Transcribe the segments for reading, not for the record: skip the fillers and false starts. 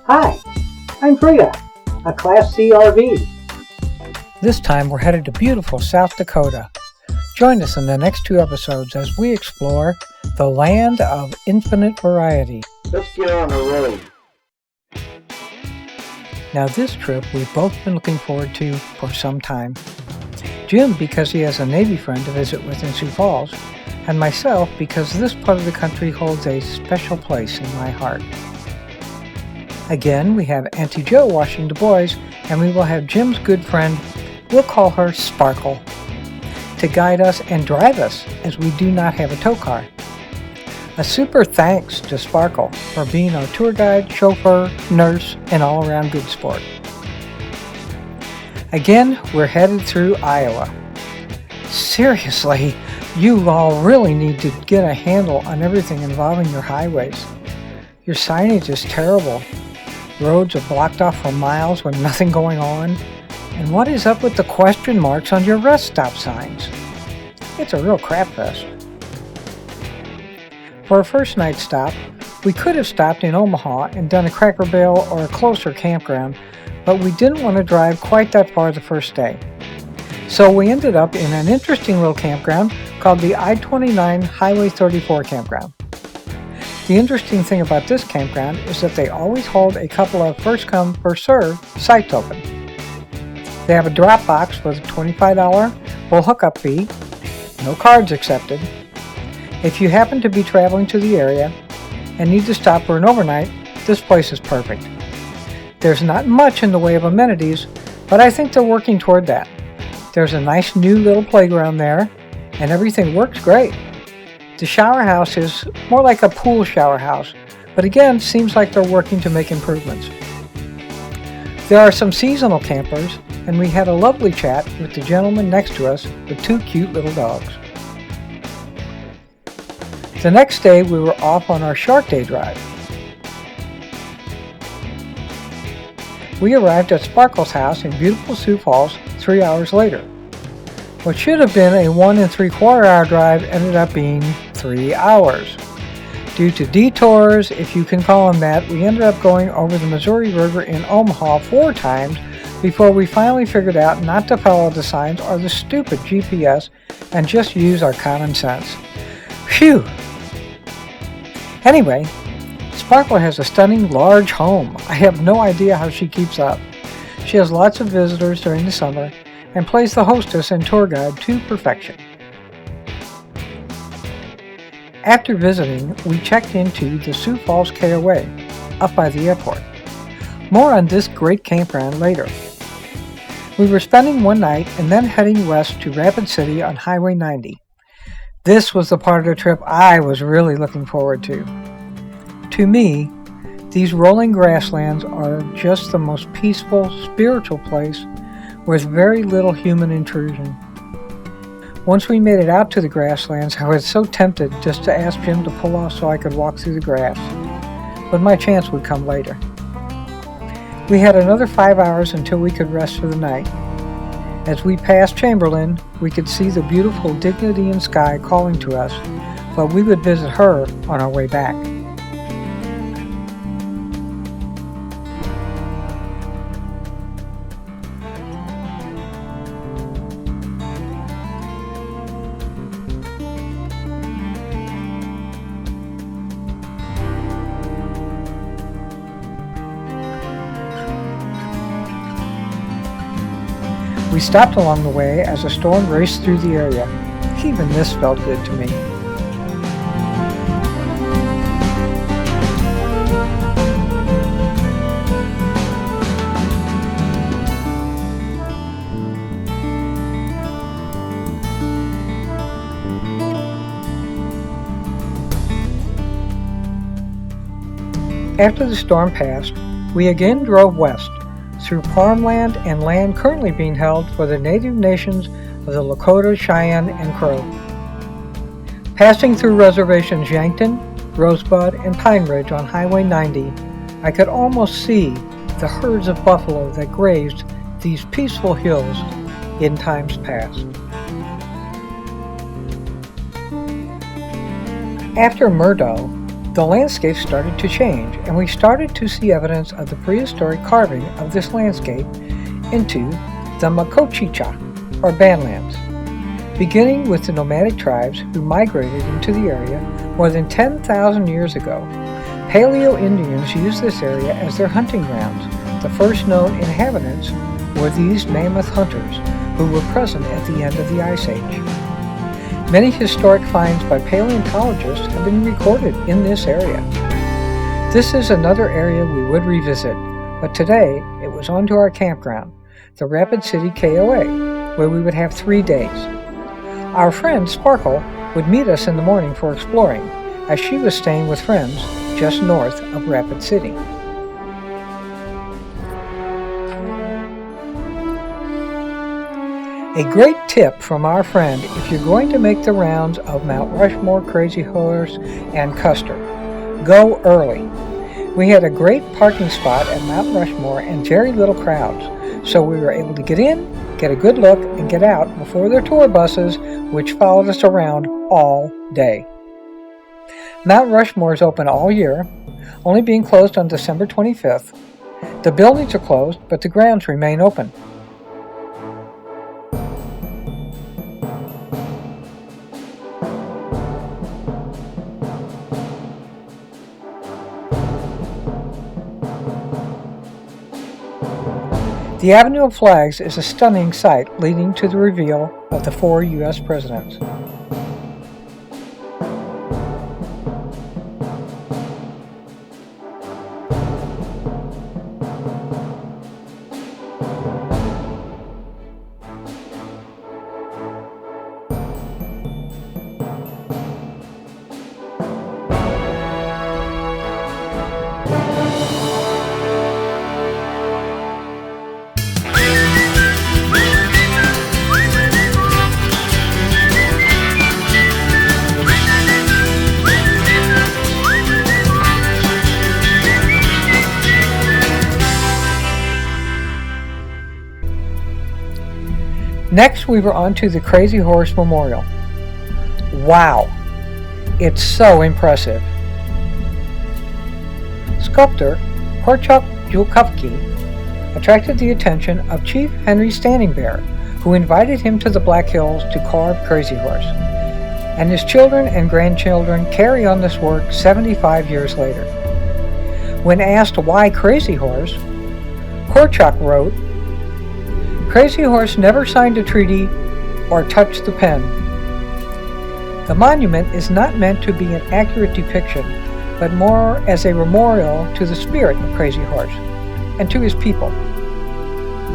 Hi, I'm Frida, a Class C RV. This time we're headed to beautiful South Dakota. Join us in the next 2 episodes as we explore the land of infinite variety. Let's get on the road. Now this trip we've both been looking forward to for some time. Jim because he has a Navy friend to visit with in Sioux Falls, and myself because this part of the country holds a special place in my heart. Again, we have Auntie Jo washing the boys, and we will have Jim's good friend, we'll call her Sparkle, to guide us and drive us as we do not have a tow car. A super thanks to Sparkle for being our tour guide, chauffeur, nurse, and all-around good sport. Again, we're headed through Iowa. Seriously, you all really need to get a handle on everything involving your highways. Your signage is terrible. Roads are blocked off for miles with nothing going on. And what is up with the question marks on your rest stop signs? It's a real crap fest. For our first night stop, we could have stopped in Omaha and done a Cracker Barrel or a closer campground, but we didn't want to drive quite that far the first day. So we ended up in an interesting little campground called the I-29 Highway 34 campground. The interesting thing about this campground is that they always hold a couple of first-come, first-served sites open. They have a drop box with a $25 full hookup fee, no cards accepted. If you happen to be traveling to the area and need to stop for an overnight, this place is perfect. There's not much in the way of amenities, but I think they're working toward that. There's a nice new little playground there, and everything works great. The shower house is more like a pool shower house, but again, seems like they're working to make improvements. There are some seasonal campers, and we had a lovely chat with the gentleman next to us with 2 cute little dogs. The next day, we were off on our Shark Day drive. We arrived at Sparkle's house in beautiful Sioux Falls 3 hours later. What should have been a 1 3/4 hour drive ended up being 3 hours. Due to detours, if you can call them that, we ended up going over the Missouri River in Omaha 4 times before we finally figured out not to follow the signs or the stupid GPS and just use our common sense. Phew! Anyway, Sparkle has a stunning large home. I have no idea how she keeps up. She has lots of visitors during the summer and plays the hostess and tour guide to perfection. After visiting, we checked into the Sioux Falls KOA, up by the airport. More on this great campground later. We were spending one night and then heading west to Rapid City on Highway 90. This was the part of the trip I was really looking forward to. To me, these rolling grasslands are just the most peaceful, spiritual place with very little human intrusion. Once we made it out to the grasslands, I was so tempted just to ask Jim to pull off so I could walk through the grass, but my chance would come later. We had another 5 hours until we could rest for the night. As we passed Chamberlain, we could see the beautiful Dignity in Sky calling to us, but we would visit her on our way back. We stopped along the way as a storm raced through the area. Even this felt good to me. After the storm passed, we again drove west, through farmland and land currently being held for the native nations of the Lakota, Cheyenne, and Crow. Passing through reservations Yankton, Rosebud, and Pine Ridge on Highway 90, I could almost see the herds of buffalo that grazed these peaceful hills in times past. After Murdo, the landscape started to change, and we started to see evidence of the prehistoric carving of this landscape into the Makochicha, or Badlands, beginning with the nomadic tribes who migrated into the area more than 10,000 years ago. Paleo-Indians used this area as their hunting grounds. The first known inhabitants were these mammoth hunters who were present at the end of the Ice Age. Many historic finds by paleontologists have been recorded in this area. This is another area we would revisit, but today it was onto our campground, the Rapid City KOA, where we would have 3 days. Our friend Sparkle would meet us in the morning for exploring, as she was staying with friends just north of Rapid City. A great tip from our friend if you're going to make the rounds of Mount Rushmore, Crazy Horse, and Custer: go early. We had a great parking spot at Mount Rushmore and very little crowds, so we were able to get in, get a good look, and get out before their tour buses, which followed us around all day. Mount Rushmore is open all year, only being closed on December 25th. The buildings are closed, but the grounds remain open. The Avenue of Flags is a stunning sight leading to the reveal of the 4 U.S. presidents. Next, we were on to the Crazy Horse Memorial. Wow! It's so impressive. Sculptor Korchak Julkovsky attracted the attention of Chief Henry Standing Bear, who invited him to the Black Hills to carve Crazy Horse, and his children and grandchildren carry on this work 75 years later. When asked why Crazy Horse, Korchak wrote, "Crazy Horse never signed a treaty or touched the pen. The monument is not meant to be an accurate depiction, but more as a memorial to the spirit of Crazy Horse and to his people."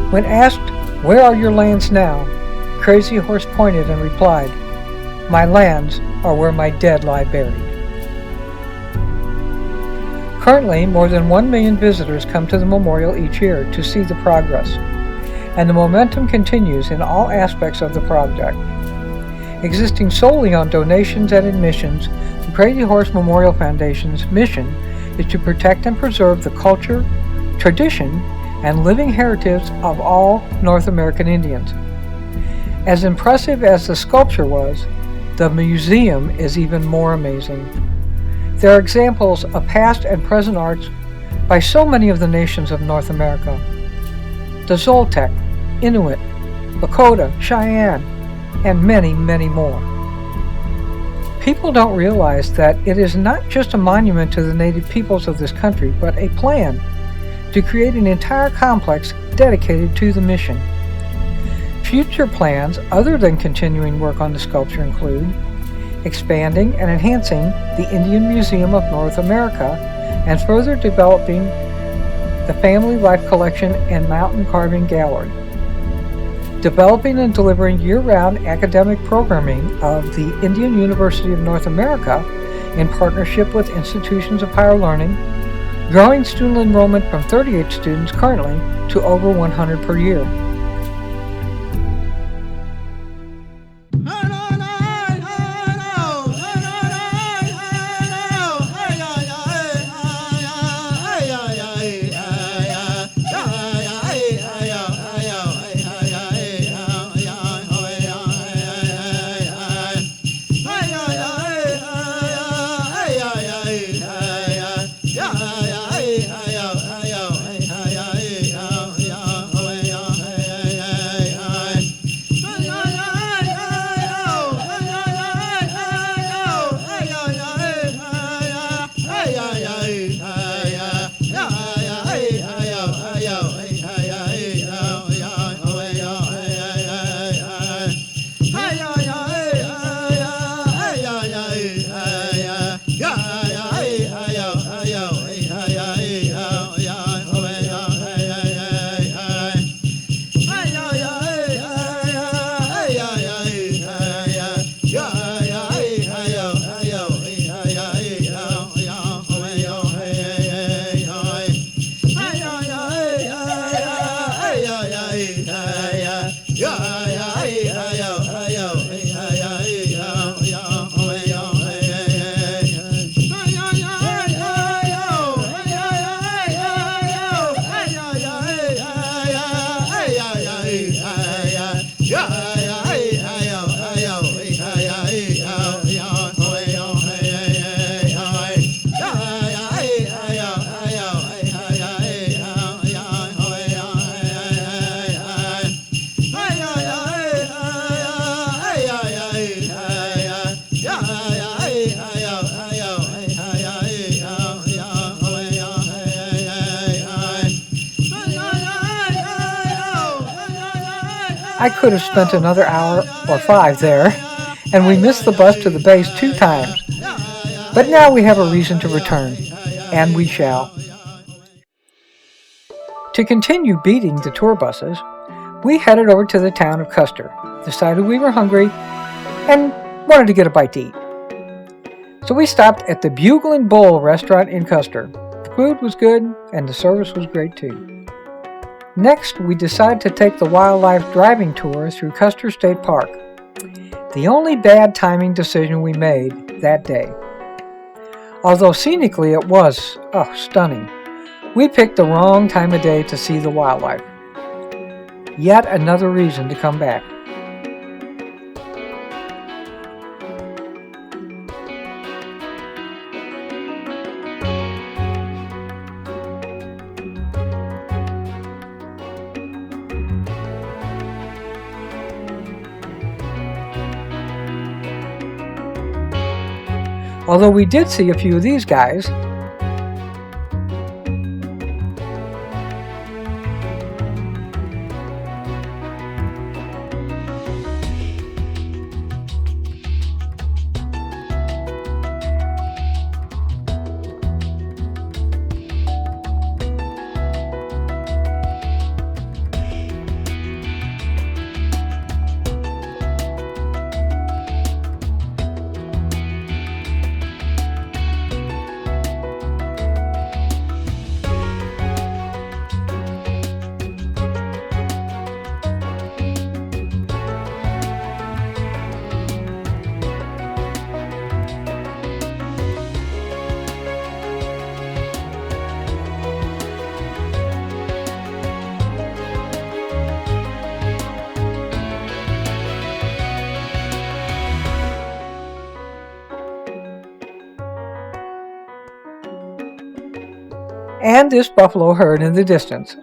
When asked, "Where are your lands now?" Crazy Horse pointed and replied, "My lands are where my dead lie buried." Currently, more than 1 million visitors come to the memorial each year to see the progress, and the momentum continues in all aspects of the project. Existing solely on donations and admissions, the Crazy Horse Memorial Foundation's mission is to protect and preserve the culture, tradition, and living heritage of all North American Indians. As impressive as the sculpture was, the museum is even more amazing. There are examples of past and present arts by so many of the nations of North America: the Zoltec, Inuit, Lakota, Cheyenne, and many, many more. People don't realize that it is not just a monument to the native peoples of this country, but a plan to create an entire complex dedicated to the mission. Future plans, other than continuing work on the sculpture, include expanding and enhancing the Indian Museum of North America and further developing the Family Life Collection and Mountain Carving Gallery, developing and delivering year-round academic programming of the Indian University of North America in partnership with institutions of higher learning, growing student enrollment from 38 students currently to over 100 per year. I could have spent another hour or 5 there, and we missed the bus to the base 2 times. But now we have a reason to return, and we shall. To continue beating the tour buses, we headed over to the town of Custer, decided we were hungry, and wanted to get a bite to eat. So we stopped at the Bugle and Bull restaurant in Custer. The food was good, and the service was great too. Next, we decided to take the wildlife driving tour through Custer State Park. The only bad timing decision we made that day. Although scenically it was stunning, we picked the wrong time of day to see the wildlife. Yet another reason to come back. Although we did see a few of these guys. And this buffalo herd in the distance.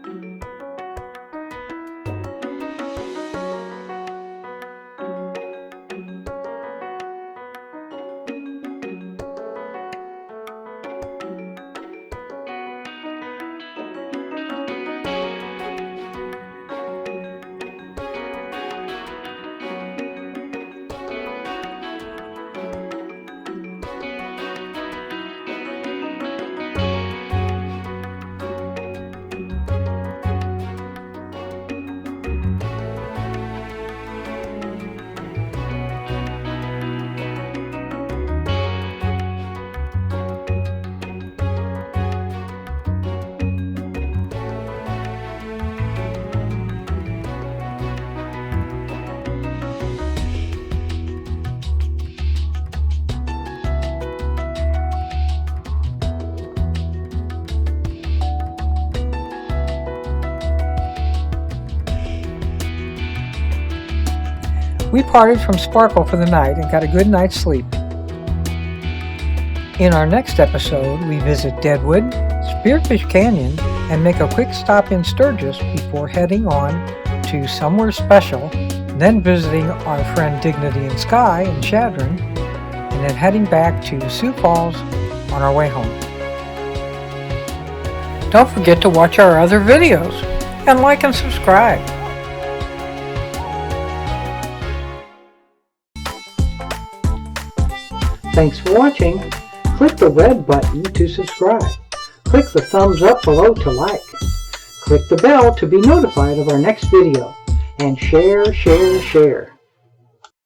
We parted from Sparkle for the night and got a good night's sleep. In our next episode, we visit Deadwood, Spearfish Canyon, and make a quick stop in Sturgis before heading on to Somewhere Special, then visiting our friend Dignity and Sky in Chadron, and then heading back to Sioux Falls on our way home. Don't forget to watch our other videos and like and subscribe. Thanks for watching. Click the red button to subscribe. Click the thumbs up below to like. Click the bell to be notified of our next video. And share, share, share.